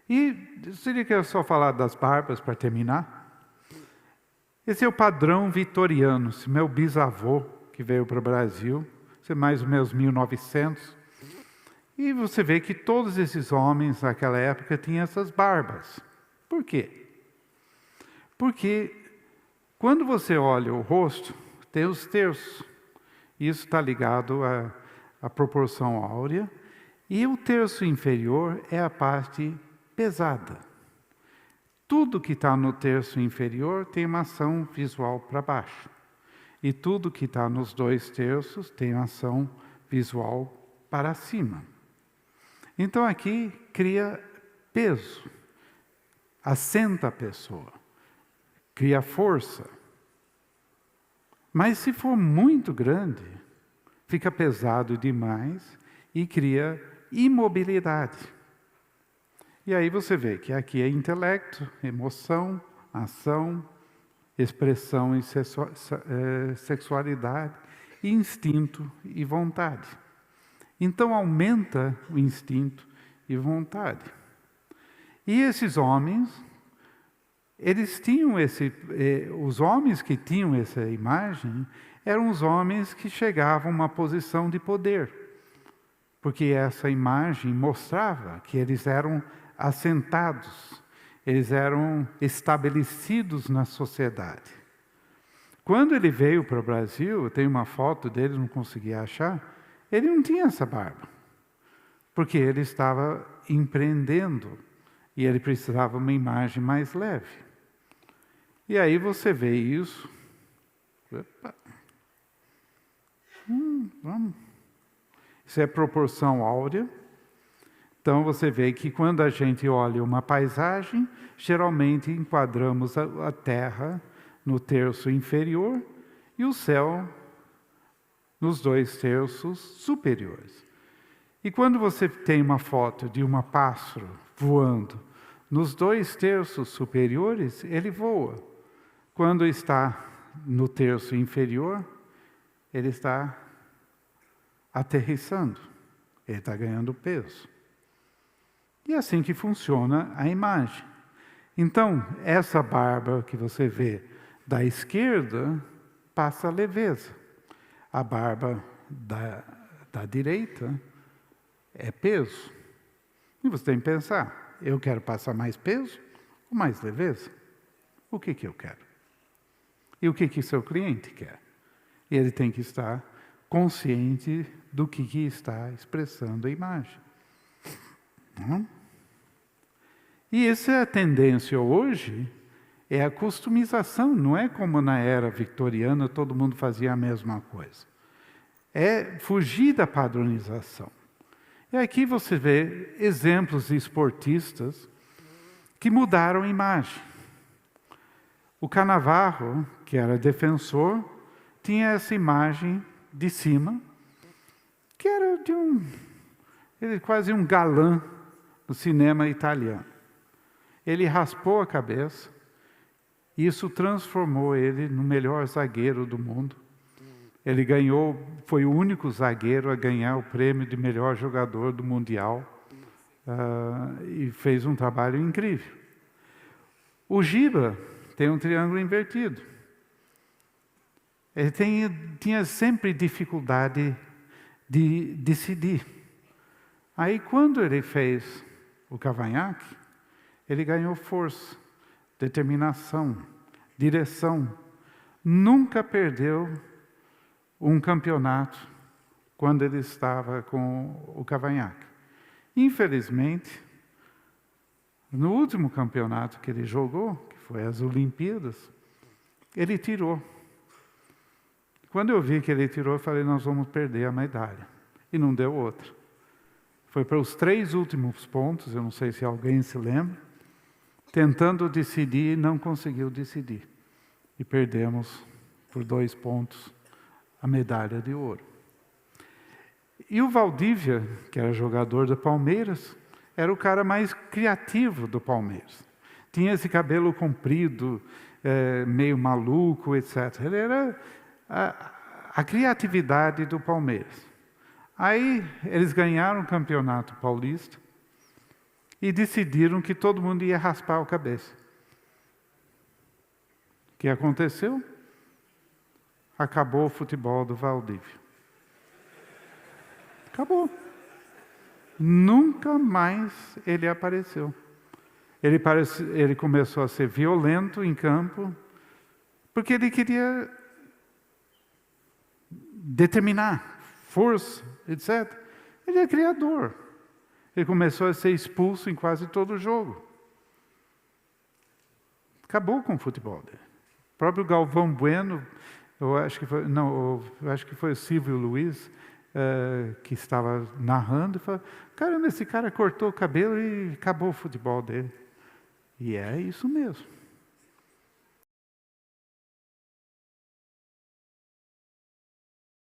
E seria que eu só falar das barbas para terminar? Esse é o padrão vitoriano. Se meu bisavô, que veio para o Brasil, isso é mais ou menos 1900, e você vê que todos esses homens naquela época tinham essas barbas. Por quê? Porque quando você olha o rosto, tem os terços. Isso está ligado à proporção áurea. E o terço inferior é a parte pesada. Tudo que está no terço inferior tem uma ação visual para baixo. E tudo que está nos 2 terços tem uma ação visual para cima. Então aqui cria peso, assenta a pessoa, cria força. Mas se for muito grande, fica pesado demais e cria imobilidade. E aí você vê que aqui é intelecto, emoção, ação, expressão e sexualidade, instinto e vontade. Então aumenta o instinto e vontade. E esses homens, eles tinham os homens que tinham essa imagem, eram os homens que chegavam a uma posição de poder. Porque essa imagem mostrava que eles eram assentados, eles eram estabelecidos na sociedade. Quando ele veio para o Brasil, eu tenho uma foto dele, não consegui achar, ele não tinha essa barba, porque ele estava empreendendo e ele precisava de uma imagem mais leve. E aí você vê isso. Opa. Vamos. Isso é proporção áurea. Então você vê que quando a gente olha uma paisagem, geralmente enquadramos a terra no terço inferior e o céu nos 2 terços superiores. E quando você tem uma foto de um pássaro voando nos 2 terços superiores, ele voa. Quando está no terço inferior, ele está aterrissando, ele está ganhando peso. E é assim que funciona a imagem. Então, essa barba que você vê da esquerda passa leveza. A barba da direita é peso. E você tem que pensar, eu quero passar mais peso ou mais leveza? O que eu quero? E o que seu cliente quer? E ele tem que estar consciente do que está expressando a imagem. E essa é a tendência hoje, é a customização, não é como na era vitoriana todo mundo fazia a mesma coisa. É fugir da padronização. E aqui você vê exemplos de esportistas que mudaram a imagem. O Cannavaro, que era defensor, tinha essa imagem de cima, que era ele quase um galã do cinema italiano. Ele raspou a cabeça, e isso transformou ele no melhor zagueiro do mundo. Ele foi o único zagueiro a ganhar o prêmio de melhor jogador do Mundial, e fez um trabalho incrível. O Giba tem um triângulo invertido. Ele tinha sempre dificuldade de decidir. Aí, quando ele fez o cavanhaque, ele ganhou força, determinação, direção. Nunca perdeu um campeonato quando ele estava com o cavanhaque. Infelizmente, no último campeonato que ele jogou, que foi as Olimpíadas, ele tirou. Quando eu vi que ele tirou, eu falei, nós vamos perder a medalha. E não deu outra. Foi para os 3 últimos pontos, eu não sei se alguém se lembra, tentando decidir, não conseguiu decidir. E perdemos por 2 pontos a medalha de ouro. E o Valdívia, que era jogador do Palmeiras, era o cara mais criativo do Palmeiras. Tinha esse cabelo comprido, meio maluco, etc. Ele era a criatividade do Palmeiras. Aí eles ganharam o campeonato paulista. e decidiram que todo mundo ia raspar a cabeça. O que aconteceu? Acabou o futebol do Valdívia. Acabou. Nunca mais ele apareceu. Ele começou a ser violento em campo, porque ele queria determinar força, etc. Ele é criador. Ele começou a ser expulso em quase todo o jogo. Acabou com o futebol dele. O próprio Galvão Bueno, eu acho que foi o Silvio Luiz, que estava narrando, e falou: caramba, esse cara cortou o cabelo e acabou o futebol dele. E é isso mesmo.